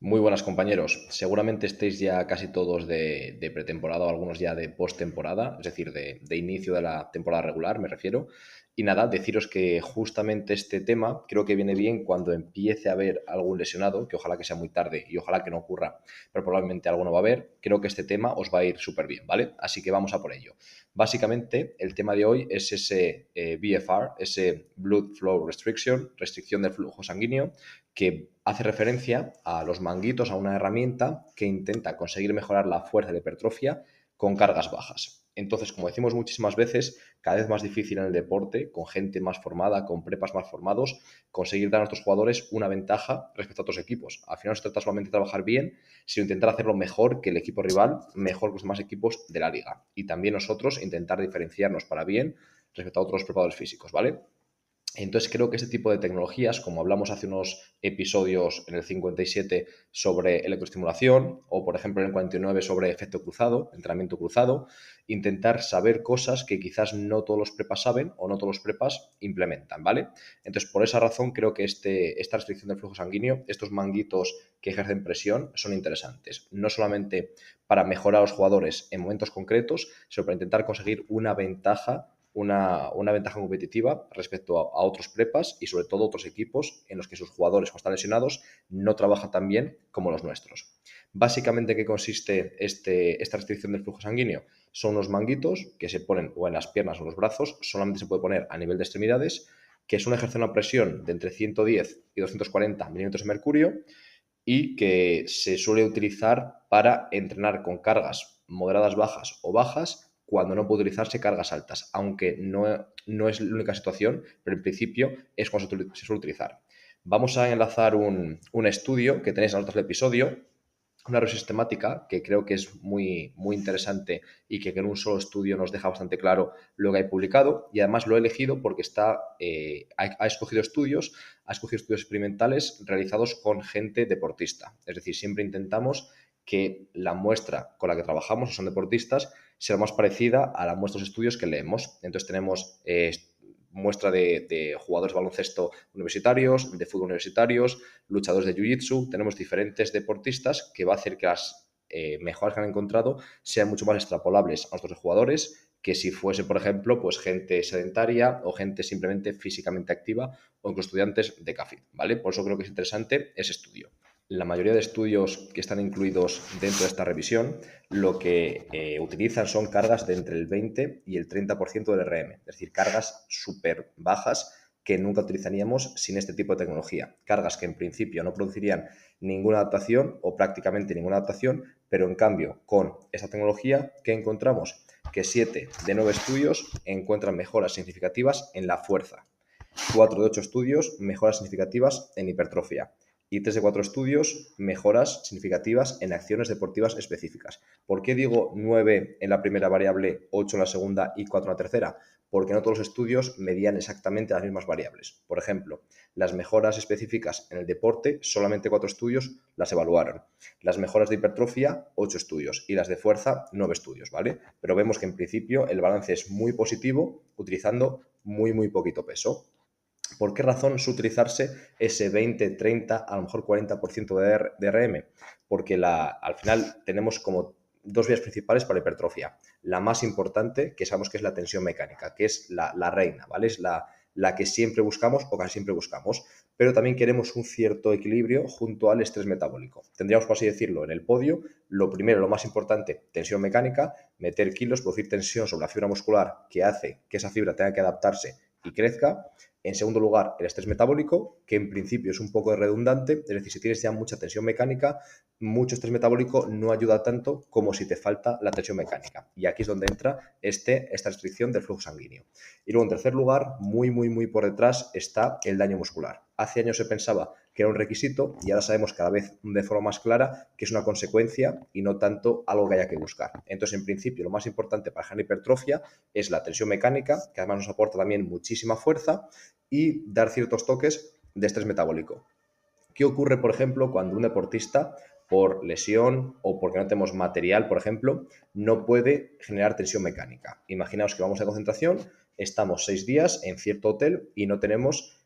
Muy buenas compañeros. Seguramente estéis ya casi todos de pretemporada o algunos ya de postemporada, es decir, de inicio de la temporada regular, me refiero. Y nada, deciros que justamente este tema creo que viene bien cuando empiece a haber algún lesionado, que ojalá que sea muy tarde y ojalá que no ocurra, pero probablemente alguno va a haber. Creo que este tema os va a ir súper bien, ¿vale? Así que vamos a por ello. Básicamente, el tema de hoy es ese BFR, ese Blood Flow Restriction, restricción del flujo sanguíneo, que hace referencia a los manguitos, a una herramienta que intenta conseguir mejorar la fuerza de la hipertrofia con cargas bajas. Entonces, como decimos muchísimas veces, cada vez más difícil en el deporte, con gente más formada, con prepas más formados, conseguir dar a nuestros jugadores una ventaja respecto a otros equipos. Al final no se trata solamente de trabajar bien, sino intentar hacerlo mejor que el equipo rival, mejor que los demás equipos de la liga. Y también nosotros intentar diferenciarnos para bien respecto a otros preparadores físicos, ¿vale? Entonces creo que este tipo de tecnologías, como hablamos hace unos episodios en el 57 sobre electroestimulación o por ejemplo en el 49 sobre efecto cruzado, entrenamiento cruzado, intentar saber cosas que quizás no todos los prepas saben o no todos los prepas implementan, ¿vale? Entonces por esa razón creo que esta restricción del flujo sanguíneo, estos manguitos que ejercen presión son interesantes, no solamente para mejorar a los jugadores en momentos concretos, sino para intentar conseguir una ventaja competitiva respecto a otros prepas y sobre todo otros equipos en los que sus jugadores cuando están lesionados no trabajan tan bien como los nuestros. Básicamente, ¿qué consiste esta restricción del flujo sanguíneo? Son unos manguitos que se ponen o en las piernas o en los brazos, solamente se puede poner a nivel de extremidades, que suelen ejercer una presión de entre 110 y 240 milímetros de mercurio y que se suele utilizar para entrenar con cargas moderadas bajas o bajas cuando no puede utilizarse cargas altas, aunque no es la única situación, pero en principio es cuando se suele utilizar. Vamos a enlazar un estudio que tenéis en las notas del episodio, una revisión sistemática que creo que es muy interesante y que en un solo estudio nos deja bastante claro lo que hay publicado, y además lo he elegido porque ha escogido estudios experimentales realizados con gente deportista. Es decir, siempre intentamos que la muestra con la que trabajamos, si son deportistas, sea lo más parecida a la muestra de los estudios que leemos. Entonces tenemos muestra de jugadores de baloncesto universitarios, de fútbol universitarios, luchadores de jiu-jitsu, tenemos diferentes deportistas que va a hacer que las mejoras que han encontrado sean mucho más extrapolables a nuestros jugadores que si fuese, por ejemplo, pues gente sedentaria o gente simplemente físicamente activa o incluso estudiantes de CAFID, ¿vale? Por eso creo que es interesante ese estudio. La mayoría de estudios que están incluidos dentro de esta revisión lo que utilizan son cargas de entre el 20 y el 30% del RM, es decir, cargas súper bajas que nunca utilizaríamos sin este tipo de tecnología. Cargas que en principio no producirían ninguna adaptación o prácticamente ninguna adaptación, pero en cambio con esta tecnología, ¿qué encontramos? Que 7 de 9 estudios encuentran mejoras significativas en la fuerza, 4 de 8 estudios mejoras significativas en hipertrofia y 3 de 4 estudios mejoras significativas en acciones deportivas específicas. ¿Por qué digo 9 en la primera variable, 8 en la segunda y 4 en la tercera? Porque no todos los estudios medían exactamente las mismas variables. Por ejemplo, las mejoras específicas en el deporte, solamente 4 estudios las evaluaron. Las mejoras de hipertrofia, 8 estudios. Y las de fuerza, 9 estudios, ¿vale? Pero vemos que en principio el balance es muy positivo utilizando muy poquito peso. ¿Por qué razón suele utilizarse ese 20, 30, a lo mejor 40% de RM? Porque al final tenemos como dos vías principales para la hipertrofia. La más importante, que sabemos que es la tensión mecánica, que es la reina, ¿vale? Es la que siempre buscamos o casi siempre buscamos, pero también queremos un cierto equilibrio junto al estrés metabólico. Tendríamos, por así decirlo, en el podio, lo primero, lo más importante, tensión mecánica, meter kilos, producir tensión sobre la fibra muscular que hace que esa fibra tenga que adaptarse y crezca. En segundo lugar, el estrés metabólico, que en principio es un poco redundante, es decir, si tienes ya mucha tensión mecánica, mucho estrés metabólico no ayuda tanto como si te falta la tensión mecánica. Y aquí es donde entra esta restricción del flujo sanguíneo. Y luego, en tercer lugar, muy por detrás está el daño muscular. Hace años se pensaba que era un requisito y ahora sabemos cada vez de forma más clara que es una consecuencia y no tanto algo que haya que buscar. Entonces, en principio, lo más importante para generar hipertrofia es la tensión mecánica, que además nos aporta también muchísima fuerza, y dar ciertos toques de estrés metabólico. ¿Qué ocurre, por ejemplo, cuando un deportista, por lesión o porque no tenemos material, por ejemplo, no puede generar tensión mecánica? Imaginaos que vamos a concentración, estamos 6 días en cierto hotel y no tenemos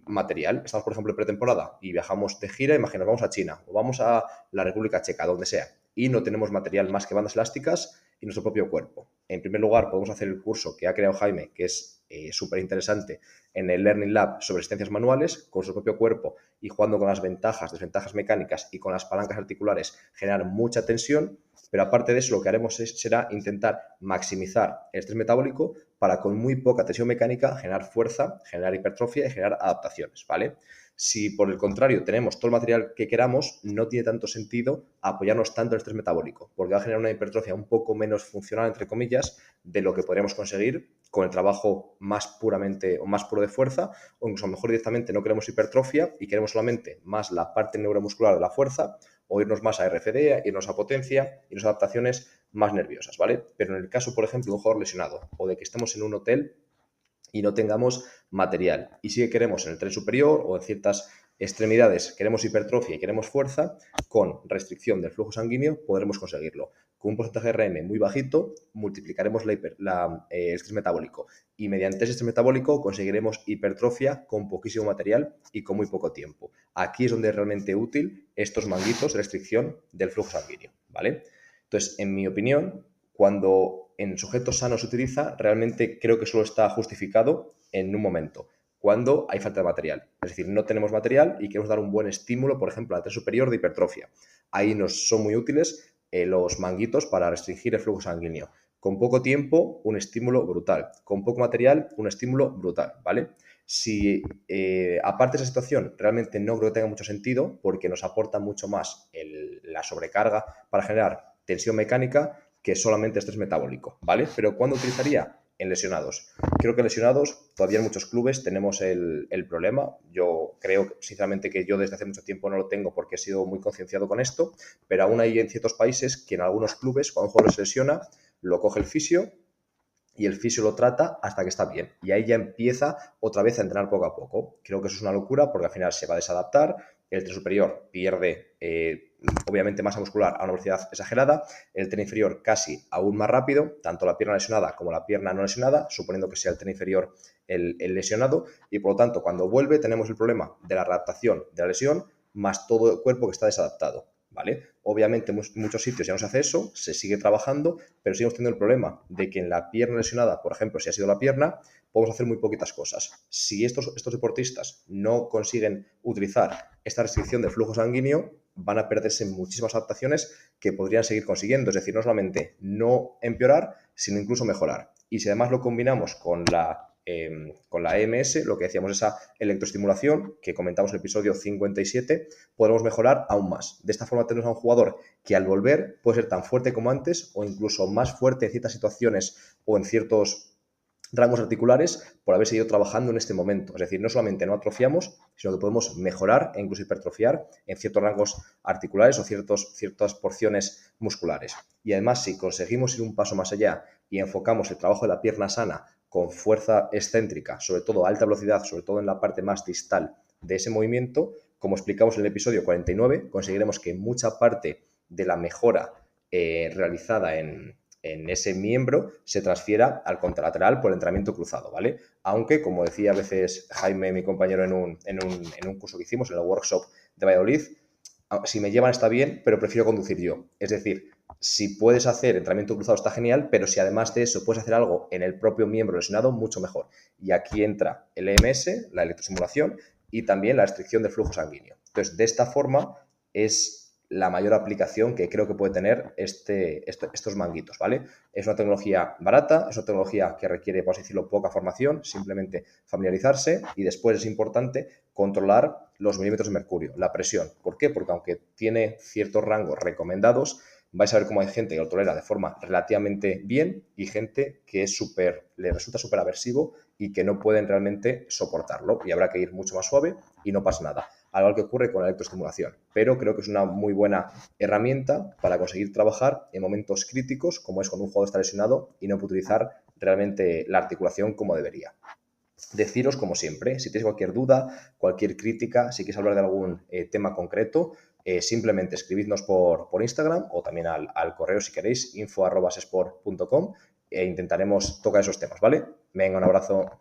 material. Estamos, por ejemplo, en pretemporada y viajamos de gira, imaginaos, vamos a China o vamos a la República Checa, donde sea, y no tenemos material más que bandas elásticas y nuestro propio cuerpo. En primer lugar, podemos hacer el curso que ha creado Jaime, que es súper interesante, en el Learning Lab sobre resistencias manuales, con su propio cuerpo y jugando con las ventajas, desventajas mecánicas y con las palancas articulares, generar mucha tensión. Pero aparte de eso, lo que haremos será intentar maximizar el estrés metabólico para con muy poca tensión mecánica generar fuerza, generar hipertrofia y generar adaptaciones, ¿vale? Si por el contrario tenemos todo el material que queramos, no tiene tanto sentido apoyarnos tanto en el estrés metabólico, porque va a generar una hipertrofia un poco menos funcional, entre comillas, de lo que podríamos conseguir con el trabajo más puramente o más puro de fuerza, o incluso a lo mejor directamente no queremos hipertrofia y queremos solamente más la parte neuromuscular de la fuerza, o irnos más a RFD, irnos a potencia, irnos a adaptaciones más nerviosas, ¿vale? Pero en el caso, por ejemplo, de un jugador lesionado o de que estemos en un hotel y no tengamos material y sí que queremos en el tren superior o en ciertas extremidades queremos hipertrofia y queremos fuerza, con restricción del flujo sanguíneo podremos conseguirlo. Con un porcentaje de RM muy bajito multiplicaremos el estrés metabólico y mediante ese estrés metabólico conseguiremos hipertrofia con poquísimo material y con muy poco tiempo. Aquí es donde es realmente útil estos manguitos de restricción del flujo sanguíneo, ¿vale? Entonces, en mi opinión, cuando en sujetos sanos se utiliza, realmente creo que solo está justificado en un momento, cuando hay falta de material. Es decir, no tenemos material y queremos dar un buen estímulo, por ejemplo, al tren superior de hipertrofia. Ahí nos son muy útiles los manguitos para restringir el flujo sanguíneo. Con poco tiempo, un estímulo brutal. Con poco material, un estímulo brutal, ¿vale? Si aparte de esa situación realmente no creo que tenga mucho sentido porque nos aporta mucho más la sobrecarga para generar tensión mecánica que solamente estrés metabólico, ¿vale? Pero ¿cuándo utilizaría? En lesionados. Creo que lesionados, todavía en muchos clubes tenemos el problema. Yo creo, sinceramente, que yo desde hace mucho tiempo no lo tengo porque he sido muy concienciado con esto, pero aún hay en ciertos países que en algunos clubes, cuando un jugador se lesiona, lo coge el fisio y el fisio lo trata hasta que está bien. Y ahí ya empieza otra vez a entrenar poco a poco. Creo que eso es una locura porque al final se va a desadaptar, el tren superior pierde obviamente masa muscular a una velocidad exagerada, el tren inferior casi aún más rápido, tanto la pierna lesionada como la pierna no lesionada, suponiendo que sea el tren inferior el lesionado, y por lo tanto cuando vuelve tenemos el problema de la readaptación de la lesión más todo el cuerpo que está desadaptado. ¿Vale? Obviamente en muchos sitios ya no se hace eso, se sigue trabajando, pero seguimos teniendo el problema de que en la pierna lesionada, por ejemplo, si ha sido la pierna, podemos hacer muy poquitas cosas. Si estos deportistas no consiguen utilizar esta restricción del flujo sanguíneo, van a perderse muchísimas adaptaciones que podrían seguir consiguiendo. Es decir, no solamente no empeorar, sino incluso mejorar. Y si además lo combinamos con la EMS, lo que decíamos, esa electroestimulación que comentamos en el episodio 57, podremos mejorar aún más. De esta forma tenemos a un jugador que al volver puede ser tan fuerte como antes o incluso más fuerte en ciertas situaciones o en ciertos rangos articulares por haber seguido trabajando en este momento. Es decir, no solamente no atrofiamos, sino que podemos mejorar e incluso hipertrofiar en ciertos rangos articulares o ciertas porciones musculares. Y además, si conseguimos ir un paso más allá y enfocamos el trabajo de la pierna sana con fuerza excéntrica, sobre todo a alta velocidad, sobre todo en la parte más distal de ese movimiento, como explicamos en el episodio 49, conseguiremos que mucha parte de la mejora realizada en ese miembro se transfiera al contralateral por el entrenamiento cruzado, ¿vale? Aunque, como decía a veces Jaime, mi compañero, en un curso que hicimos, en el workshop de Valladolid, si me llevan está bien, pero prefiero conducir yo. Es decir, si puedes hacer entrenamiento cruzado está genial, pero si además de eso puedes hacer algo en el propio miembro lesionado, mucho mejor. Y aquí entra el EMS, la electroestimulación, y también la restricción del flujo sanguíneo. Entonces, de esta forma es la mayor aplicación que creo que puede tener estos manguitos, ¿vale? Es una tecnología barata, es una tecnología que requiere, por así decirlo, poca formación, simplemente familiarizarse, y después es importante controlar los milímetros de mercurio, la presión. ¿Por qué? Porque aunque tiene ciertos rangos recomendados, vais a ver cómo hay gente que lo tolera de forma relativamente bien y gente que le resulta súper aversivo y que no pueden realmente soportarlo, y habrá que ir mucho más suave y no pasa nada. Algo que ocurre con la electroestimulación, pero creo que es una muy buena herramienta para conseguir trabajar en momentos críticos, como es cuando un jugador está lesionado y no puede utilizar realmente la articulación como debería. Deciros, como siempre, si tenéis cualquier duda, cualquier crítica, si queréis hablar de algún tema concreto, simplemente escribidnos por Instagram o también al correo si queréis, info@sesport.com, e intentaremos tocar esos temas, ¿vale? Venga, un abrazo.